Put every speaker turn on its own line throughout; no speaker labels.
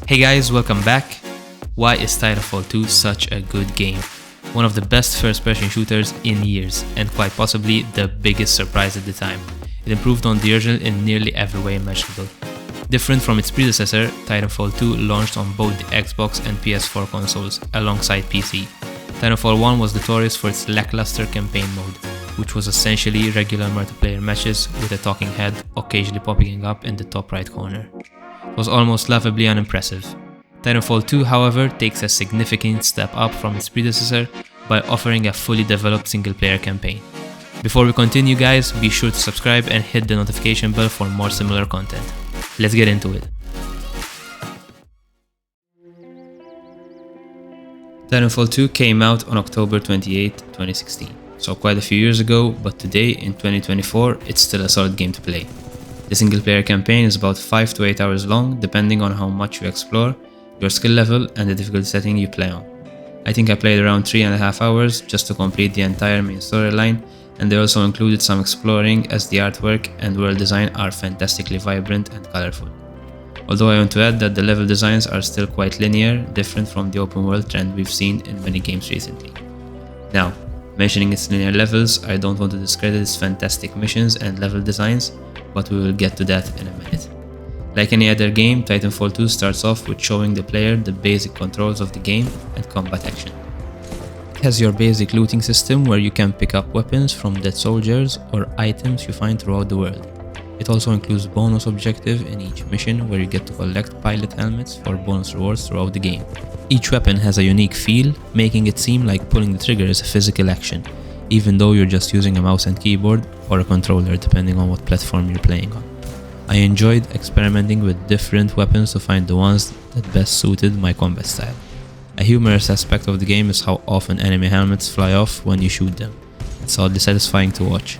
Hey guys, welcome back. Why is Titanfall 2 such a good game? One of the best first-person shooters in years, and quite possibly the biggest surprise at the time. It improved on the original in nearly every way imaginable. Different from its predecessor, Titanfall 2 launched on both the Xbox and PS4 consoles, alongside PC. Titanfall 1 was notorious for its lackluster campaign mode, which was essentially regular multiplayer matches with a talking head occasionally popping up in the top right corner. It was almost laughably unimpressive. Titanfall 2, however, takes a significant step up from its predecessor by offering a fully developed single-player campaign. Before we continue guys, be sure to subscribe and hit the notification bell for more similar content. Let's get into it. Titanfall 2 came out on October 28, 2016, so quite a few years ago, but today in 2024 it's still a solid game to play. The single player campaign is about 5 to 8 hours long, depending on how much you explore, your skill level and the difficulty setting you play on. I think I played around 3.5 hours just to complete the entire main storyline, and they also included some exploring as the artwork and world design are fantastically vibrant and colorful. Although I want to add that the level designs are still quite linear, different from the open world trend we've seen in many games recently. Now, mentioning its linear levels, I don't want to discredit its fantastic missions and level designs, but we will get to that in a minute. Like any other game, Titanfall 2 starts off with showing the player the basic controls of the game and combat action. It has your basic looting system where you can pick up weapons from dead soldiers or items you find throughout the world. It also includes bonus objective in each mission where you get to collect pilot helmets for bonus rewards throughout the game. Each weapon has a unique feel, making it seem like pulling the trigger is a physical action, even though you're just using a mouse and keyboard or a controller depending on what platform you're playing on. I enjoyed experimenting with different weapons to find the ones that best suited my combat style. A humorous aspect of the game is how often enemy helmets fly off when you shoot them. It's oddly satisfying to watch.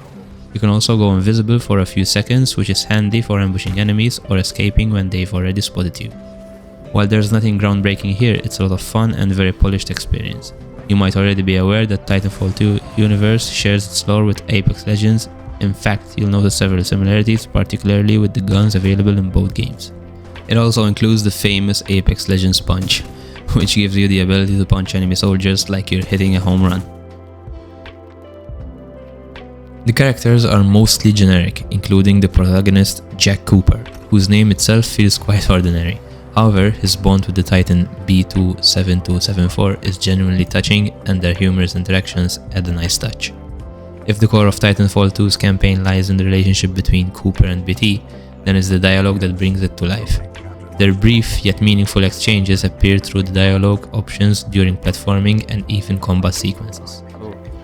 You can also go invisible for a few seconds, which is handy for ambushing enemies or escaping when they've already spotted you. While there's nothing groundbreaking here, it's a lot of fun and very polished experience. You might already be aware that Titanfall 2 universe shares its lore with Apex Legends. In fact, you'll notice several similarities, particularly with the guns available in both games. It also includes the famous Apex Legends punch, which gives you the ability to punch enemy soldiers like you're hitting a home run. The characters are mostly generic, including the protagonist Jack Cooper, whose name itself feels quite ordinary. However, his bond with the Titan B27274 is genuinely touching, and their humorous interactions add a nice touch. If the core of Titanfall 2's campaign lies in the relationship between Cooper and BT, then it's the dialogue that brings it to life. Their brief yet meaningful exchanges appear through the dialogue options during platforming and even combat sequences.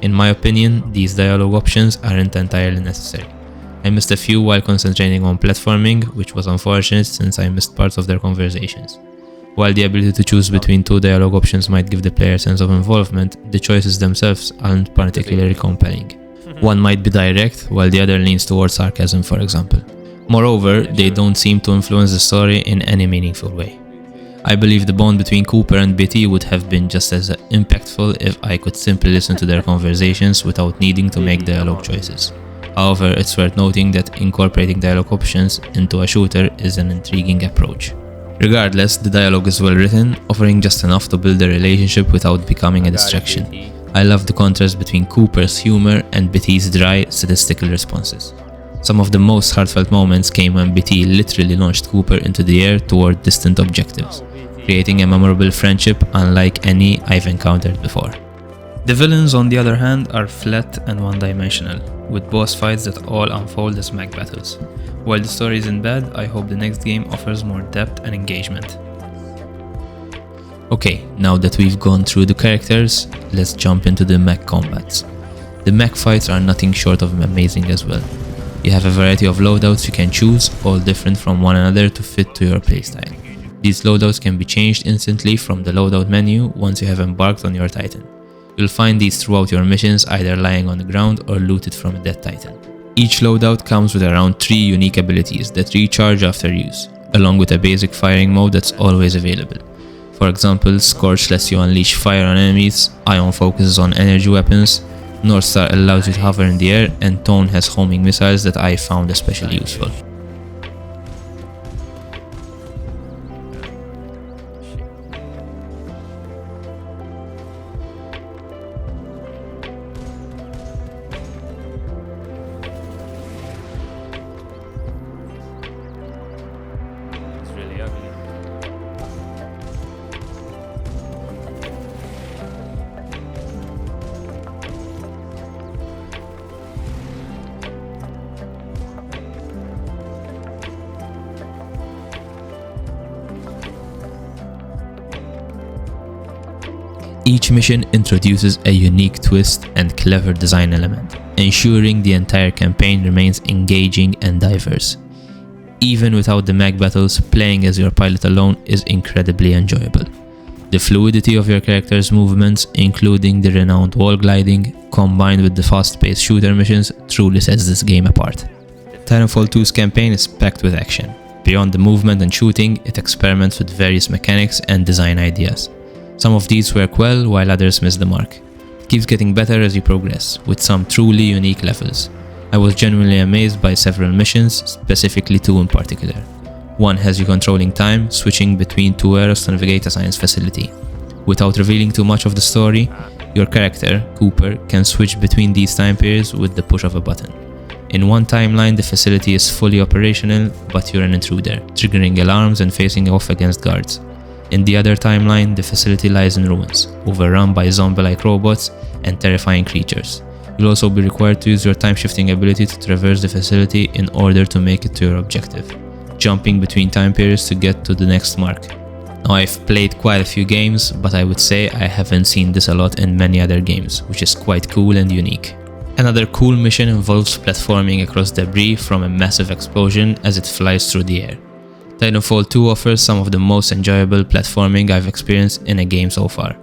In my opinion, these dialogue options aren't entirely necessary. I missed a few while concentrating on platforming, which was unfortunate since I missed parts of their conversations. While the ability to choose between two dialogue options might give the player a sense of involvement, the choices themselves aren't particularly compelling. One might be direct, while the other leans towards sarcasm, for example. Moreover, they don't seem to influence the story in any meaningful way. I believe the bond between Cooper and BT would have been just as impactful if I could simply listen to their conversations without needing to make dialogue choices. However, it's worth noting that incorporating dialogue options into a shooter is an intriguing approach. Regardless, the dialogue is well written, offering just enough to build a relationship without becoming a distraction. I love the contrast between Cooper's humor and BT's dry, statistical responses. Some of the most heartfelt moments came when BT literally launched Cooper into the air toward distant objectives, creating a memorable friendship unlike any I've encountered before. The villains, on the other hand, are flat and one-dimensional, with boss fights that all unfold as mag battles. While the story isn't bad, I hope the next game offers more depth and engagement. Okay, now that we've gone through the characters, let's jump into the mech combats. The mech fights are nothing short of amazing as well. You have a variety of loadouts you can choose, all different from one another to fit to your playstyle. These loadouts can be changed instantly from the loadout menu once you have embarked on your Titan. You'll find these throughout your missions, either lying on the ground or looted from a dead Titan. Each loadout comes with around 3 unique abilities that recharge after use, along with a basic firing mode that's always available. For example, Scorch lets you unleash fire on enemies, Ion focuses on energy weapons, Northstar allows you to hover in the air, and Tone has homing missiles that I found especially useful. Each mission introduces a unique twist and clever design element, ensuring the entire campaign remains engaging and diverse. Even without the mag battles, playing as your pilot alone is incredibly enjoyable. The fluidity of your character's movements, including the renowned wall gliding, combined with the fast-paced shooter missions, truly sets this game apart. Titanfall 2's campaign is packed with action. Beyond the movement and shooting, it experiments with various mechanics and design ideas. Some of these work well, while others miss the mark. It keeps getting better as you progress, with some truly unique levels. I was genuinely amazed by several missions, specifically two in particular. One has you controlling time, switching between two eras to navigate a science facility. Without revealing too much of the story, your character, Cooper, can switch between these time periods with the push of a button. In one timeline, the facility is fully operational, but you're an intruder, triggering alarms and facing off against guards. In the other timeline, the facility lies in ruins, overrun by zombie-like robots and terrifying creatures. You'll also be required to use your time-shifting ability to traverse the facility in order to make it to your objective, jumping between time periods to get to the next mark. Now, I've played quite a few games, but I would say I haven't seen this a lot in many other games, which is quite cool and unique. Another cool mission involves platforming across debris from a massive explosion as it flies through the air. Titanfall 2 offers some of the most enjoyable platforming I've experienced in a game so far.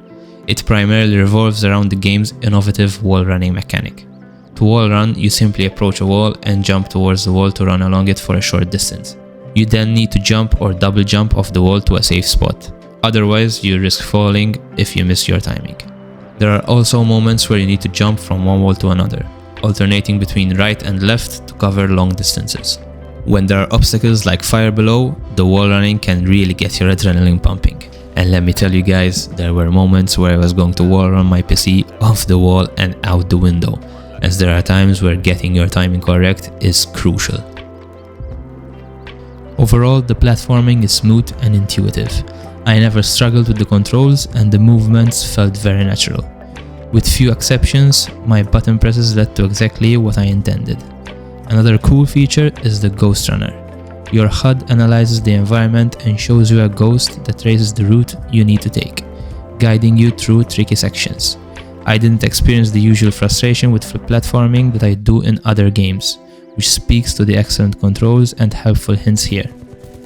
It primarily revolves around the game's innovative wall running mechanic. To wall run, you simply approach a wall and jump towards the wall to run along it for a short distance. You then need to jump or double jump off the wall to a safe spot. Otherwise, you risk falling if you miss your timing. There are also moments where you need to jump from one wall to another, alternating between right and left to cover long distances. When there are obstacles like fire below, the wall running can really get your adrenaline pumping. And let me tell you guys, there were moments where I was going to wall run my PC off the wall and out the window, as there are times where getting your timing correct is crucial. Overall, the platforming is smooth and intuitive. I never struggled with the controls and the movements felt very natural. With few exceptions, my button presses led to exactly what I intended. Another cool feature is the Ghost Runner. Your HUD analyzes the environment and shows you a ghost that traces the route you need to take, guiding you through tricky sections. I didn't experience the usual frustration with platforming that I do in other games, which speaks to the excellent controls and helpful hints here.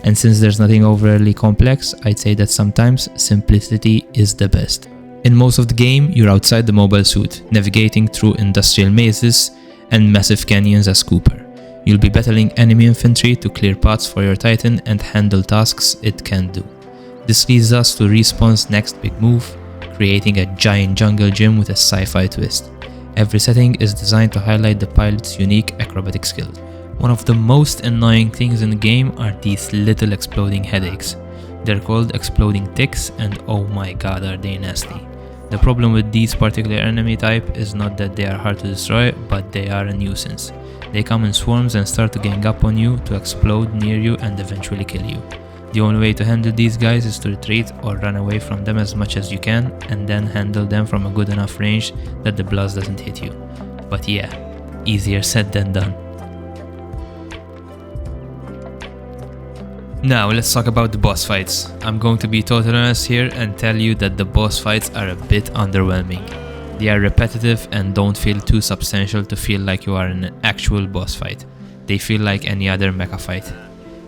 And since there's nothing overly complex, I'd say that sometimes simplicity is the best. In most of the game, you're outside the mobile suit, navigating through industrial mazes and massive canyons as Cooper. You'll be battling enemy infantry to clear paths for your Titan and handle tasks it can't do. This leads us to Respawn's next big move, creating a giant jungle gym with a sci-fi twist. Every setting is designed to highlight the pilot's unique acrobatic skills. One of the most annoying things in the game are these little exploding headaches. They're called exploding ticks, and oh my god, are they nasty. The problem with these particular enemy type is not that they are hard to destroy, but they are a nuisance. They come in swarms and start to gang up on you to explode near you and eventually kill you. The only way to handle these guys is to retreat or run away from them as much as you can, and then handle them from a good enough range that the blast doesn't hit you. But yeah, easier said than done. Now let's talk about the boss fights. I'm going to be totally honest here and tell you that the boss fights are a bit underwhelming. They are repetitive and don't feel too substantial to feel like you are in an actual boss fight. They feel like any other mecha fight.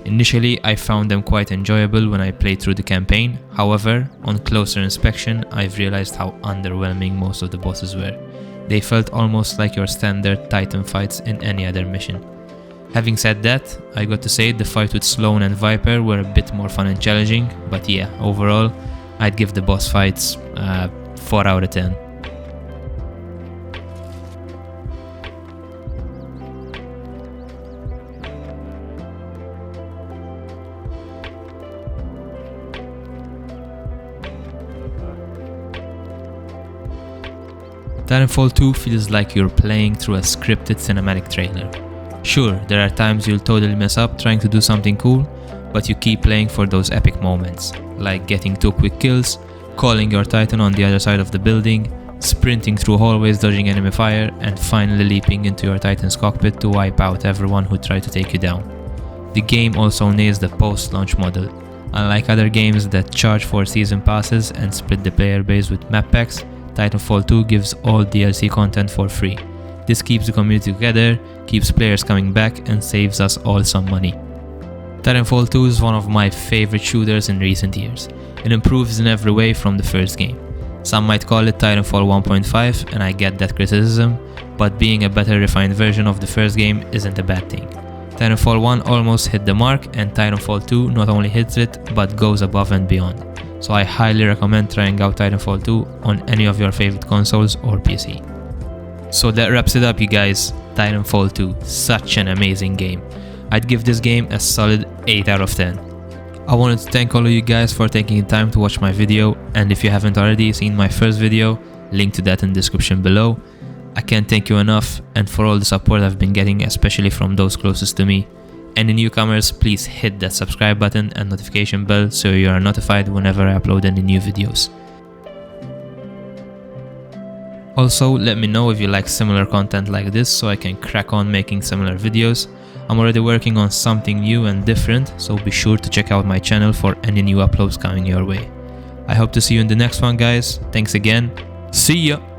Initially, I found them quite enjoyable when I played through the campaign. However, on closer inspection, I've realized how underwhelming most of the bosses were. They felt almost like your standard Titan fights in any other mission. Having said that, I got to say the fight with Sloan and Viper were a bit more fun and challenging, but yeah, overall, I'd give the boss fights 4 out of 10. Titanfall 2 feels like you're playing through a scripted cinematic trailer. Sure, there are times you'll totally mess up trying to do something cool, but you keep playing for those epic moments, like getting 2 quick kills, calling your Titan on the other side of the building, sprinting through hallways dodging enemy fire, and finally leaping into your Titan's cockpit to wipe out everyone who tried to take you down. The game also nails the post-launch model. Unlike other games that charge for season passes and split the player base with map packs, Titanfall 2 gives all DLC content for free. This keeps the community together, keeps players coming back, and saves us all some money. Titanfall 2 is one of my favorite shooters in recent years. It improves in every way from the first game. Some might call it Titanfall 1.5, and I get that criticism, but being a better refined version of the first game isn't a bad thing. Titanfall 1 almost hit the mark, and Titanfall 2 not only hits it, but goes above and beyond. So I highly recommend trying out Titanfall 2 on any of your favorite consoles or PC. So that wraps it up, you guys. Titanfall 2, such an amazing game. I'd give this game a solid 8 out of 10. I wanted to thank all of you guys for taking the time to watch my video, and if you haven't already seen my first video, link to that in the description below. I can't thank you enough, and for all the support I've been getting, especially from those closest to me. Any newcomers, please hit that subscribe button and notification bell so you are notified whenever I upload any new videos. Also, let me know if you like similar content like this so I can crack on making similar videos. I'm already working on something new and different, so be sure to check out my channel for any new uploads coming your way. I hope to see you in the next one, guys. Thanks again. See ya!